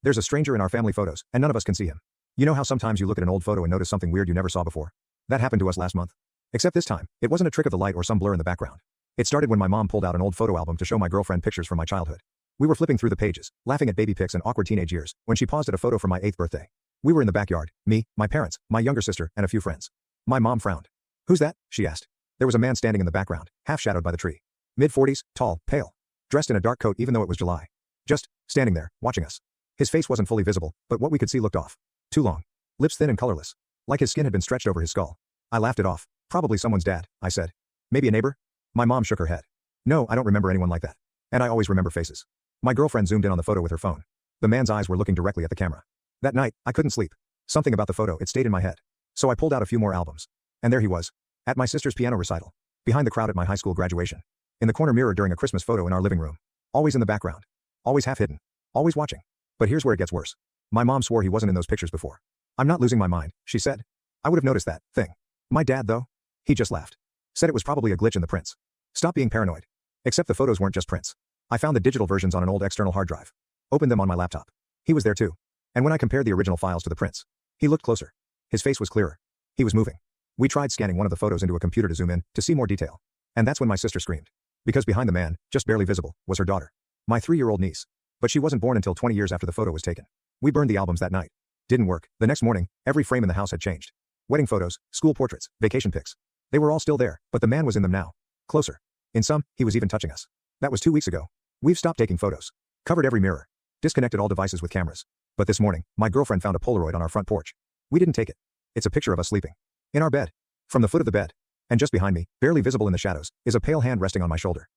There's a stranger in our family photos, and none of us can see him. You know how sometimes you look at an old photo and notice something weird you never saw before? That happened to us last month. Except this time, it wasn't a trick of the light or some blur in the background. It started when my mom pulled out an old photo album to show my girlfriend pictures from my childhood. We were flipping through the pages, laughing at baby pics and awkward teenage years, when she paused at a photo from my 8th birthday. We were in the backyard, me, my parents, my younger sister, and a few friends. My mom frowned. "Who's that?" she asked. There was a man standing in the background, half-shadowed by the tree. Mid-40s, tall, pale. Dressed in a dark coat even though it was July. Just standing there, watching us. His face wasn't fully visible, but what we could see looked off. Too long. Lips thin and colorless. Like his skin had been stretched over his skull. I laughed it off. "Probably someone's dad," I said. "Maybe a neighbor?" My mom shook her head. "No, I don't remember anyone like that. And I always remember faces." My girlfriend zoomed in on the photo with her phone. The man's eyes were looking directly at the camera. That night, I couldn't sleep. Something about the photo, it stayed in my head. So I pulled out a few more albums. And there he was. At my sister's piano recital. Behind the crowd at my high school graduation. In the corner mirror during a Christmas photo in our living room. Always in the background. Always half hidden. Always watching. But here's where it gets worse. My mom swore he wasn't in those pictures before. "I'm not losing my mind," she said. "I would have noticed that thing." My dad, though? He just laughed. Said it was probably a glitch in the prints. Stop being paranoid. Except the photos weren't just prints. I found the digital versions on an old external hard drive. Opened them on my laptop. He was there too. And when I compared the original files to the prints, he looked closer. His face was clearer. He was moving. We tried scanning one of the photos into a computer to zoom in, to see more detail. And that's when my sister screamed. Because behind the man, just barely visible, was her daughter. My 3-year-old niece. But she wasn't born until 20 years after the photo was taken. We burned the albums that night. Didn't work. The next morning, every frame in the house had changed. Wedding photos, school portraits, vacation pics. They were all still there, but the man was in them now. Closer. In some, he was even touching us. That was 2 weeks ago. We've stopped taking photos. Covered every mirror. Disconnected all devices with cameras. But this morning, my girlfriend found a Polaroid on our front porch. We didn't take it. It's a picture of us sleeping. In our bed. From the foot of the bed. And just behind me, barely visible in the shadows, is a pale hand resting on my shoulder.